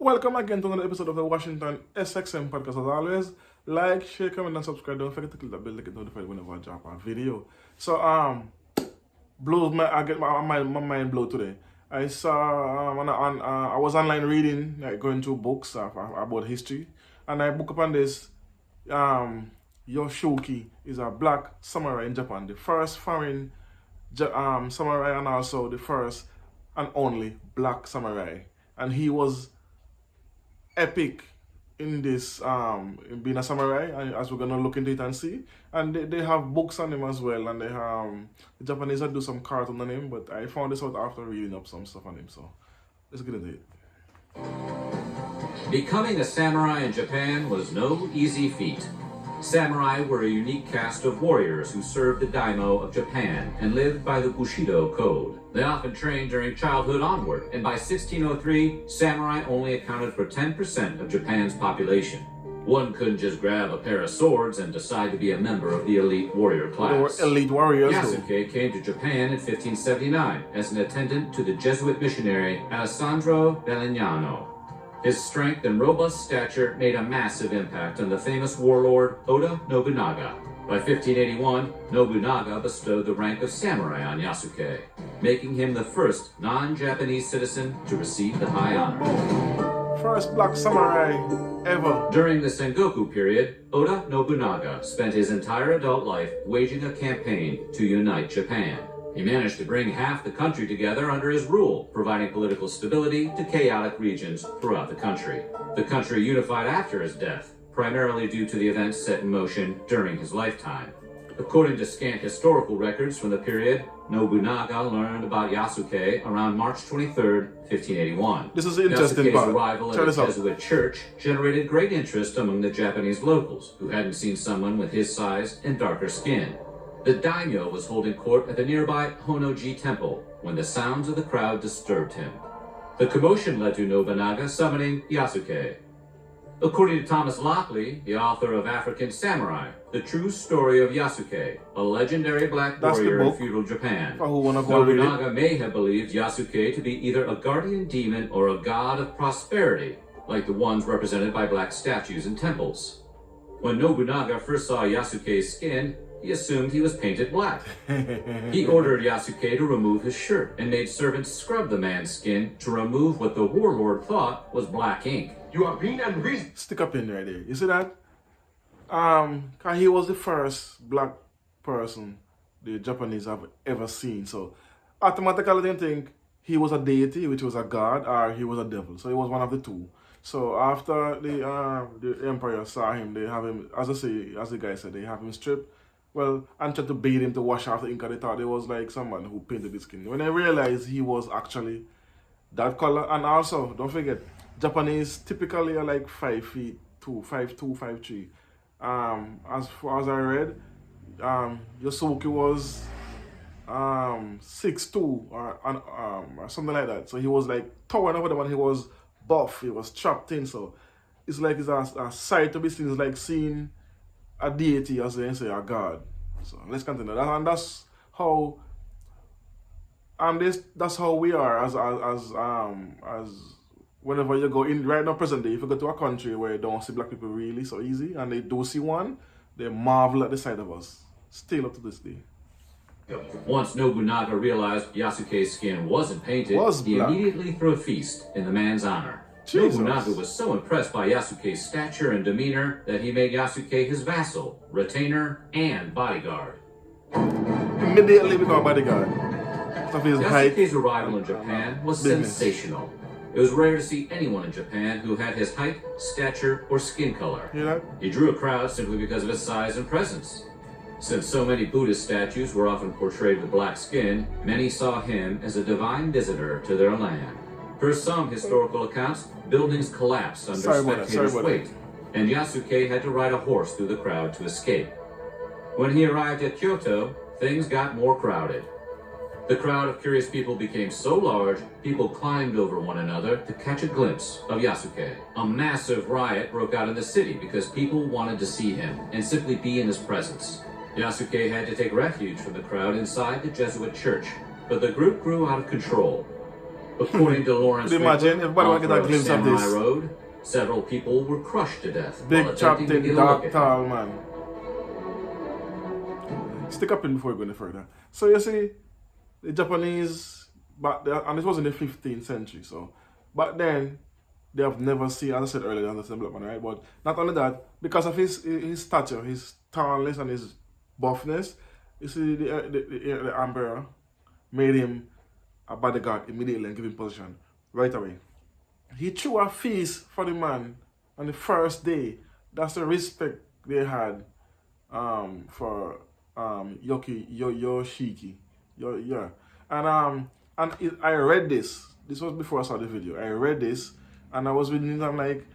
Welcome again to another episode of the Washington SXM podcast. As always, like, share, comment, and subscribe. Don't forget to click that bell to get notified whenever I drop a video. So, I get my mind blown today. I saw I was online reading, like going through books about history, and I book upon this. Yasuke is a black samurai in Japan, the first foreign samurai, and also the first and only black samurai, and he was epic in this in being a samurai, and as we're gonna look into it and see. And they have books on him as well, and they the Japanese do some cartoon on him, but I found this out after reading up some stuff on him, so let's get into it. Becoming a samurai in Japan was no easy feat. Samurai were a unique caste of warriors who served the daimyo of Japan and lived by the Bushido code. They often trained during childhood onward, and by 1603, samurai only accounted for 10% of Japan's population. One couldn't just grab a pair of swords and decide to be a member of the elite warrior class. They were elite warriors. Yasuke came to Japan in 1579 as an attendant to the Jesuit missionary Alessandro Bellignano. His strength and robust stature made a massive impact on the famous warlord Oda Nobunaga. By 1581, Nobunaga bestowed the rank of samurai on Yasuke, making him the first non-Japanese citizen to receive the high honor. First black samurai ever. During the Sengoku period, Oda Nobunaga spent his entire adult life waging a campaign to unite Japan. He managed to bring half the country together under his rule, providing political stability to chaotic regions throughout the country. The country unified after his death, primarily due to the events set in motion during his lifetime. According to scant historical records from the period, Nobunaga learned about Yasuke around March 23, 1581. This is interesting. Yasuke's arrival at the Jesuit church generated great interest among the Japanese locals, who hadn't seen someone with his size and darker skin. The daimyo was holding court at the nearby Honnoji temple when the sounds of the crowd disturbed him. The commotion led to Nobunaga summoning Yasuke. According to Thomas Lockley, the author of African Samurai, The True Story of Yasuke, a legendary black warrior in feudal Japan, Nobunaga may have believed Yasuke to be either a guardian demon or a god of prosperity, like the ones represented by black statues in temples. When Nobunaga first saw Yasuke's skin, he assumed he was painted black. He ordered Yasuke to remove his shirt and made servants scrub the man's skin to remove what the warlord thought was black ink. You are being unreasonable. Stick up in right there. You see that? Cause he was the first black person the Japanese have ever seen. So automatically they think he was a deity, which was a god, or he was a devil. So he was one of the two. So after the emperor saw him, they have him, as the guy said, they have him stripped. Well, and tried to beat him to wash off the ink, they thought it was like someone who painted his skin. When I realized he was actually that color, and also, don't forget, Japanese typically are like 5'2", 5'2", 5'3". As far as I read, Yasuke was 6'2", or something like that. So he was like towering over them, and he was buff, he was trapped in. So it's like it's a sight to be seen. It's like seeing a deity, as they say, a god. So let's continue. And that's how that's how we are as whenever you go in right now present day, if you go to a country where you don't see black people really so easy, and they do see one, they marvel at the sight of us. Still up to this day. Once Nobunaga realized Yasuke's skin wasn't painted, he immediately threw a feast in the man's honor. Jesus. Nobunaga was so impressed by Yasuke's stature and demeanor that he made Yasuke his vassal, retainer, and bodyguard. Immediately become a bodyguard. Yasuke's arrival in Japan was sensational. It was rare to see anyone in Japan who had his height, stature, or skin color. He drew a crowd simply because of his size and presence. Since so many Buddhist statues were often portrayed with black skin, many saw him as a divine visitor to their land. Per some historical accounts, buildings collapsed under spectators' weight, and Yasuke had to ride a horse through the crowd to escape. When he arrived at Kyoto, things got more crowded. The crowd of curious people became so large, people climbed over one another to catch a glimpse of Yasuke. A massive riot broke out in the city because people wanted to see him and simply be in his presence. Yasuke had to take refuge from the crowd inside the Jesuit church, but the group grew out of control. According to Lawrence Could you imagine? Rickler, Everybody want to author get a glimpse of Samurai this. Road, several people were crushed to death while Big attempting to Captain, get a look dark, at him. tall man. Stick up in before we go any further. So you see, the Japanese back there, and this was in the 15th century, so back then they have never seen, as I said earlier, understand black man, right? But not only that, because of his stature, his tallness and his buffness, you see the emperor made him a bodyguard immediately and give him position right away. He threw a feast for the man on the first day. That's the respect they had for Yoshiki. Yeah. I read this. This was before I saw the video. I read this and I was reading it. I'm like,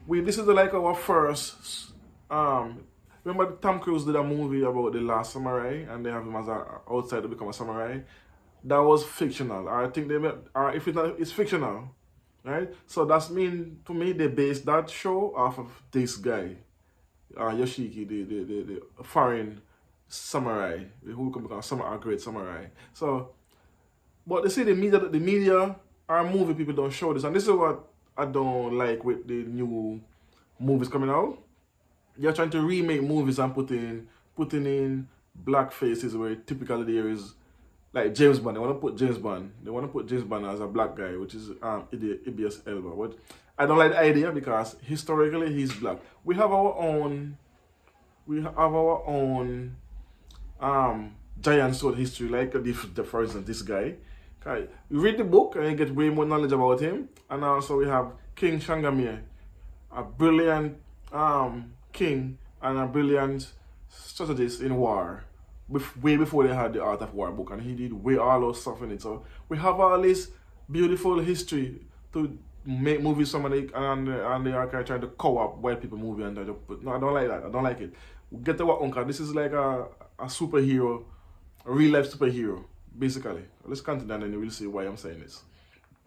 this is like our first. Remember Tom Cruise did a movie about the last samurai and they have him as outside to become a samurai. That was fictional. I think if it's fictional, right? So that's mean to me they based that show off of this guy, Yoshiki, the foreign samurai who can become a great samurai. So, but they say the media or movie people don't show this, and this is what I don't like with the new movies coming out. You're trying to remake movies and putting in black faces where typically there is. Like James Bond, they want to put James Bond as a black guy, which is Idris Elba. But I don't like the idea because historically he's black. We have our own giant sword history, like for instance this guy. Okay, you read the book and you get way more knowledge about him. And also we have King Shangamir, a brilliant king and a brilliant strategist in war. Way before they had the Art of War book, and he did way all those stuff in it. So we have all this beautiful history to make movies. Somebody and they are kind of trying to co-op white people movie and no, I don't like that. I don't like it. Get to what uncle. This is like a superhero, a real life superhero, basically. Let's continue and then we'll see why I'm saying this.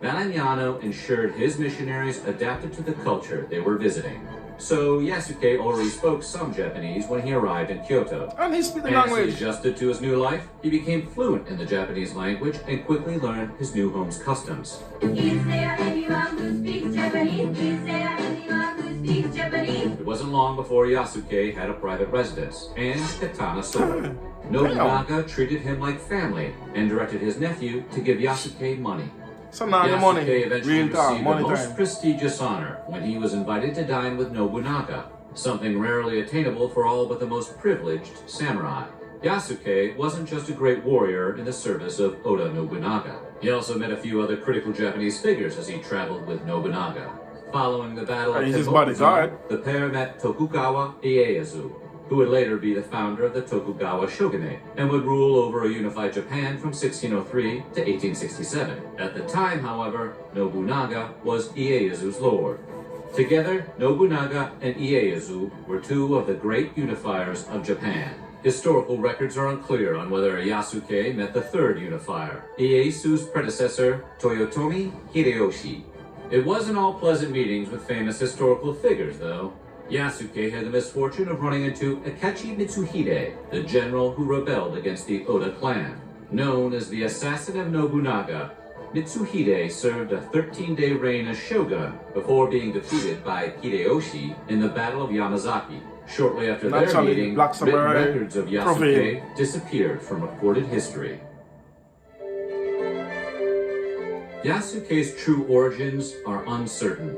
Valeriano ensured his missionaries adapted to the culture they were visiting. So Yasuke already spoke some Japanese when he arrived in Kyoto. And he speaks the As he language. adjusted to his new life, he became fluent in the Japanese language and quickly learned his new home's customs. Is there anyone who speaks Japanese? Is there anyone who speaks Japanese? It wasn't long before Yasuke had a private residence and katana sword. Nobunaga treated him like family and directed his nephew to give Yasuke money. So now the money, Yasuke eventually real talk, received the money most time. prestigious honor when he was invited to dine with Nobunaga, something rarely attainable for all but the most privileged samurai. Yasuke wasn't just a great warrior in the service of Oda Nobunaga. He also met a few other critical Japanese figures as he traveled with Nobunaga. Following the Battle of He's his Tepozan, bodyguard. the pair met Tokugawa Ieyasu, who would later be the founder of the Tokugawa shogunate and would rule over a unified Japan from 1603 to 1867. At the time, however, Nobunaga was Ieyasu's lord. Together, Nobunaga and Ieyasu were two of the great unifiers of Japan. Historical records are unclear on whether Yasuke met the third unifier, Ieyasu's predecessor, Toyotomi Hideyoshi. It wasn't all pleasant meetings with famous historical figures, though. Yasuke had the misfortune of running into Akechi Mitsuhide, the general who rebelled against the Oda clan. Known as the assassin of Nobunaga, Mitsuhide served a 13-day reign as shogun before being defeated by Hideyoshi in the Battle of Yamazaki. Shortly after their Naturally, meeting, Black written Samurai records of Yasuke prevailed. disappeared from recorded history. Yasuke's true origins are uncertain.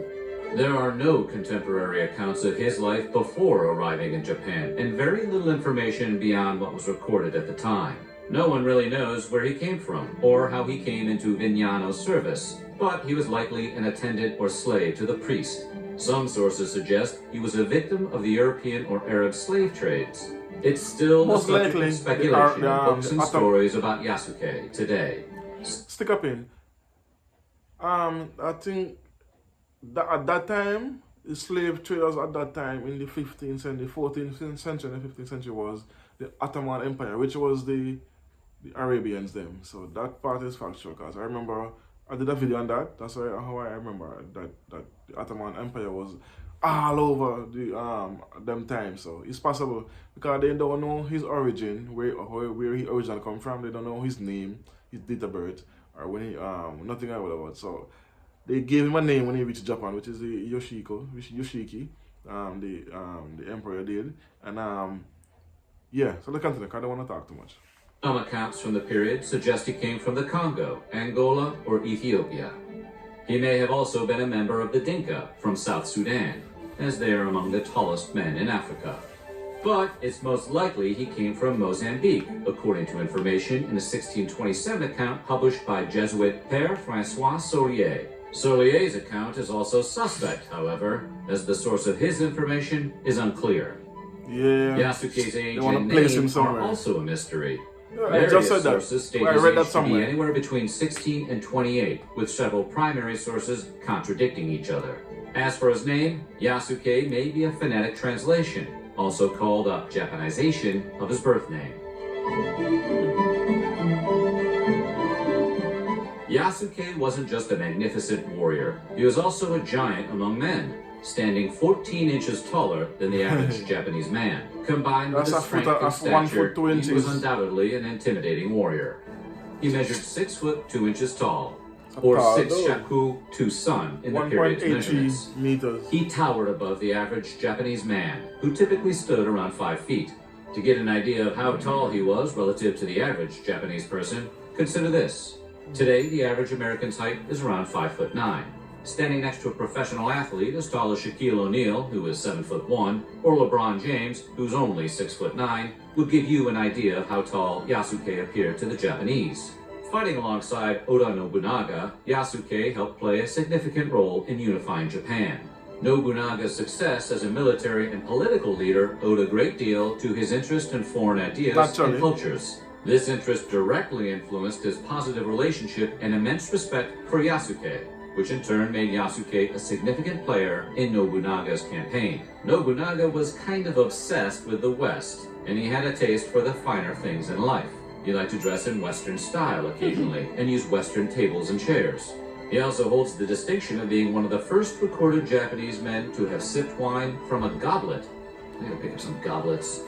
There are no contemporary accounts of his life before arriving in Japan, and very little information beyond what was recorded at the time. No one really knows where he came from, or how he came into Vignano's service, but he was likely an attendant or slave to the priest. Some sources suggest he was a victim of the European or Arab slave trades. It's still Most the subject likely, of speculation the in books and Atom- stories about Yasuke today. Stick up in. I think that at that time, the slave traders at that time in the 15th century, 14th century, and the 15th century was the Ottoman Empire, which was the Arabians them. So that part is factual because I remember I did a video on that. That's how I remember that the Ottoman Empire was all over the them times. So it's possible because they don't know his origin, where he originally come from. They don't know his name, his date of birth, or when he nothing or whatever. So they gave him a name when he reached Japan, which is the Yoshiki, the emperor did, and yeah. So let's continue. 'Cause I don't want to talk too much. Some accounts from the period suggest he came from the Congo, Angola, or Ethiopia. He may have also been a member of the Dinka from South Sudan, as they are among the tallest men in Africa. But it's most likely he came from Mozambique, according to information in a 1627 account published by Jesuit Père François Solier. Solier's account is also suspect, however, as the source of his information is unclear. Yeah. Yasuke's age wanna and place him name are somewhere. also a mystery. I Various just said that. sources state I his read that age to be somewhere. anywhere between 16 and 28, with several primary sources contradicting each other. As for his name, Yasuke may be a phonetic translation, also called a Japanization of his birth name. Yasuke wasn't just a magnificent warrior, he was also a giant among men, standing 14 inches taller than the average Japanese man. Combined with That's his a foot- strength and that's 1 stature, foot 2 he was inches. undoubtedly an intimidating warrior. He measured 6 foot 2 inches tall, or tall 6 dude. shaku 2 sun in the period's 1.83 measurements. meters. He towered above the average Japanese man, who typically stood around 5 feet. To get an idea of how tall he was relative to the average Japanese person, consider this. Today, the average American's height is around 5'9". Standing next to a professional athlete as tall as Shaquille O'Neal, who is 7'1", or LeBron James, who's only 6'9", would give you an idea of how tall Yasuke appeared to the Japanese. Fighting alongside Oda Nobunaga, Yasuke helped play a significant role in unifying Japan. Nobunaga's success as a military and political leader owed a great deal to his interest in foreign ideas Naturally. and cultures. This interest directly influenced his positive relationship and immense respect for Yasuke, which in turn made Yasuke a significant player in Nobunaga's campaign. Nobunaga was kind of obsessed with the West, and he had a taste for the finer things in life. He liked to dress in Western style occasionally and use Western tables and chairs. He also holds the distinction of being one of the first recorded Japanese men to have sipped wine from a goblet. I gotta pick up some goblets.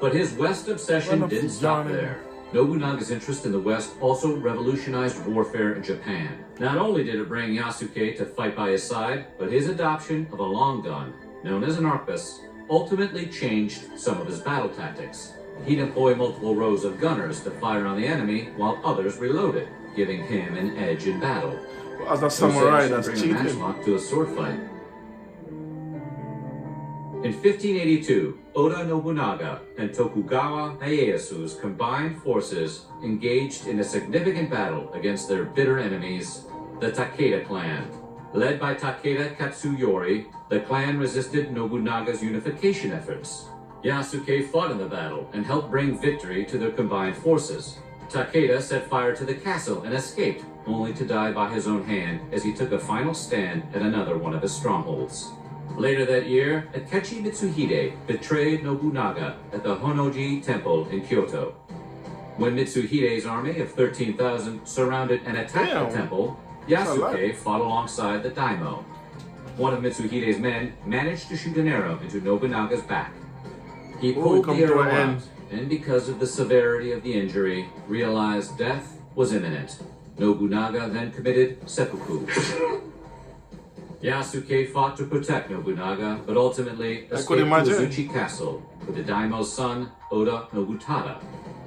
But his West obsession didn't stop there. Nobunaga's interest in the West also revolutionized warfare in Japan. Not only did it bring Yasuke to fight by his side, but his adoption of a long gun, known as an arquebus, ultimately changed some of his battle tactics. He'd employ multiple rows of gunners to fire on the enemy while others reloaded, giving him an edge in battle. As a Who said samurai, you should that's bring a cheating. matchlock to a sword fight? In 1582, Oda Nobunaga and Tokugawa Ieyasu's combined forces engaged in a significant battle against their bitter enemies, the Takeda clan. Led by Takeda Katsuyori, the clan resisted Nobunaga's unification efforts. Yasuke fought in the battle and helped bring victory to their combined forces. Takeda set fire to the castle and escaped, only to die by his own hand as he took a final stand at another one of his strongholds. Later that year, Akechi Mitsuhide betrayed Nobunaga at the Honnoji Temple in Kyoto. When Mitsuhide's army of 13,000 surrounded and attacked Damn. the temple, That's a lot. Yasuke fought alongside the daimyo. One of Mitsuhide's men managed to shoot an arrow into Nobunaga's back. He pulled come the to arrow an out, end. and because of the severity of the injury, realized death was imminent. Nobunaga then committed seppuku. Yasuke fought to protect Nobunaga, but ultimately could escaped to imagine. Uzuchi Castle with the daimyo's son, Oda Nobutada.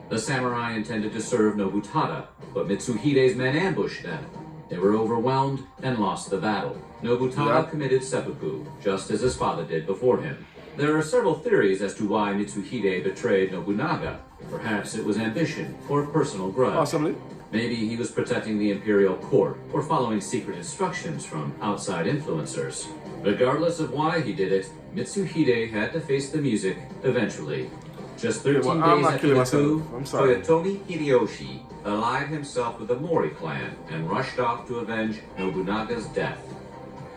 The samurai intended to serve Nobutada, but Mitsuhide's men ambushed them. They were overwhelmed and lost the battle. Nobutada Yep. committed seppuku, just as his father did before him. There are several theories as to why Mitsuhide betrayed Nobunaga. Perhaps it was ambition or personal grudge. Possibly. Maybe he was protecting the imperial court or following secret instructions from outside influencers. Regardless of why he did it, Mitsuhide had to face the music eventually. Just 13 well, I'm days not after killing the myself. coup, I'm sorry. Toyotomi Hideyoshi allied himself with the Mori clan and rushed off to avenge Nobunaga's death.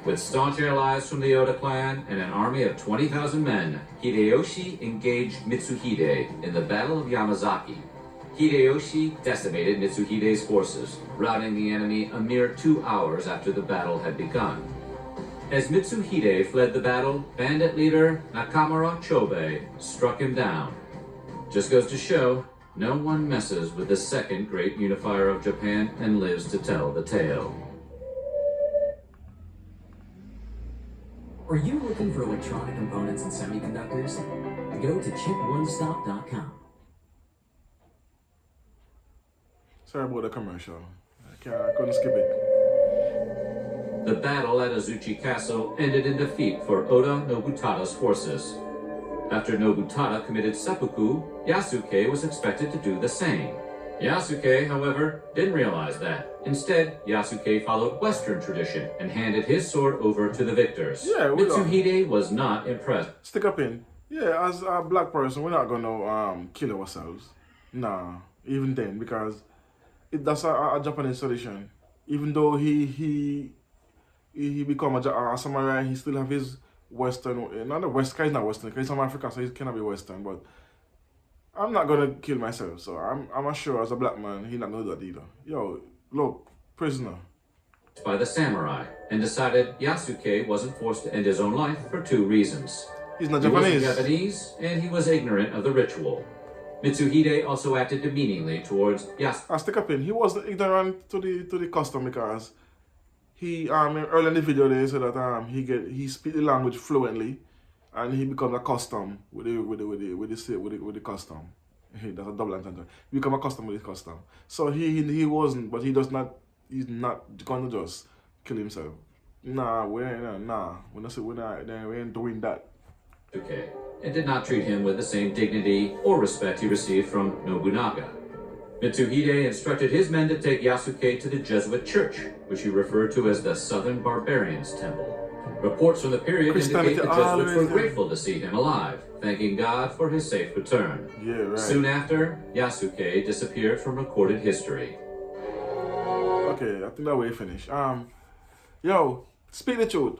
With staunch allies from the Oda clan and an army of 20,000 men, Hideyoshi engaged Mitsuhide in the Battle of Yamazaki. Hideyoshi decimated Mitsuhide's forces, routing the enemy a mere 2 hours after the battle had begun. As Mitsuhide fled the battle, bandit leader Nakamura Chobe struck him down. Just goes to show, no one messes with the second great unifier of Japan and lives to tell the tale. Are you looking for electronic components and semiconductors? Go to chiponestop.com. Sorry about the commercial. I couldn't skip it. The battle at Azuchi Castle ended in defeat for Oda Nobutada's forces. After Nobutada committed seppuku, Yasuke was expected to do the same. Yasuke, however, didn't realize that. Instead, Yasuke followed Western tradition and handed his sword over to the victors. Yeah, Mitsuhide was not impressed. Stick up in. Yeah, as a black person, we're not gonna kill ourselves. Nah, even then, because that's a Japanese tradition. Even though he become a samurai, he still have his Western. Not the West, he's not Western. He's from Africa, so he cannot be Western. But I'm not gonna kill myself, so I'm sure as a black man, he's not gonna do that either. Yo, look, prisoner. By the samurai and decided Yasuke wasn't forced to end his own life for two reasons. He's not He Japanese. wasn't Japanese, and he was ignorant of the ritual. Mitsuhide also acted demeaningly towards Yasuke. I stick up in. He was ignorant to the custom because he early in the video they said that he speak the language fluently, and he becomes accustomed with the custom. That's a double entendre. He become accustomed with the custom. So he wasn't, but he's not gonna just kill himself. Nah, we ain't doing that. And did not treat him with the same dignity or respect he received from Nobunaga. Mitsuhide instructed his men to take Yasuke to the Jesuit church, which he referred to as the Southern Barbarians Temple. Reports from the period indicate the Jesuits were grateful to see him alive, thanking God for his safe return. Yeah, right. Soon after, Yasuke disappeared from recorded history. Okay, I think that way finished. Yo, speak the truth.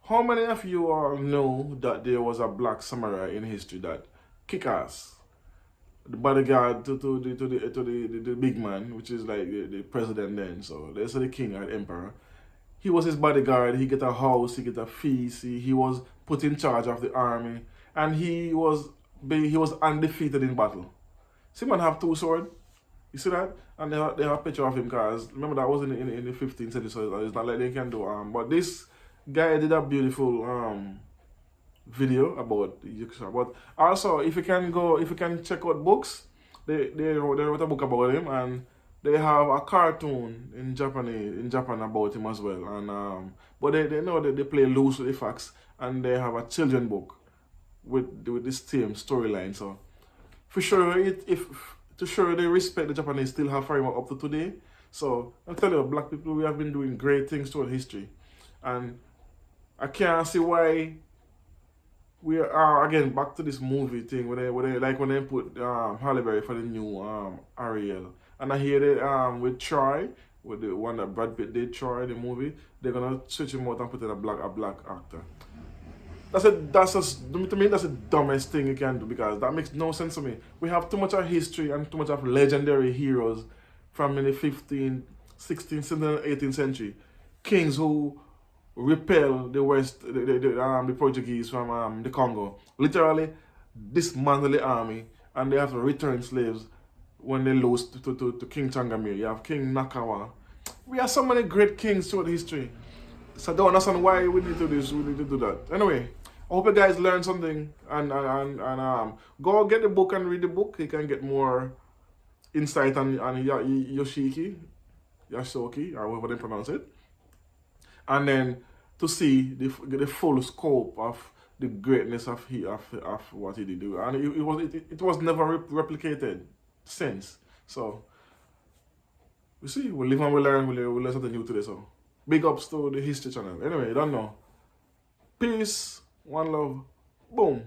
How many of you all know that there was a black samurai in history that kick ass? The bodyguard to the big man, which is like the president then. So there's the king or the emperor. He was his bodyguard. He get a house. He get a feast. He was put in charge of the army, and he was undefeated in battle. See, man have two swords. You see that? And they have a picture of him because remember that was in the 15th century, so it's not like they can do. But this guy did a beautiful video about Yakuza. But also, if you can check out books, they wrote a book about him, and they have a cartoon in Japan about him as well. And but they know that they play loose with the facts, and they have a children book with this same storyline. So for sure, to show they respect the Japanese still have for him up to today. So I'll tell you, black people, we have been doing great things throughout history, and I can't see why we are again back to this movie thing when they put Halle Berry for the new Ariel, and I hear that with Troy, with the one that Brad Pitt did, Troy the movie, they're gonna switch him out and put in a black actor. To me that's the dumbest thing you can do because that makes no sense to me. We have too much of history and too much of legendary heroes from in the 15th, 16th, 17th, 18th century, kings who repel the West, the Portuguese from the Congo. Literally dismantle the army, and they have to return slaves when they lose to King Changamire. You have King Nakawa. We have so many great kings throughout history. So I don't understand why we need to do this. We need to do that. Anyway, I hope you guys learned something and go get the book and read the book. You can get more insight on Yasuke, or however they pronounce it. And then to see the full scope of the greatness of what he did do, and it was never replicated since. So we see, we live and we learn. We learn something new today. So big ups to the History Channel. Anyway, you don't know. Peace, one love, boom.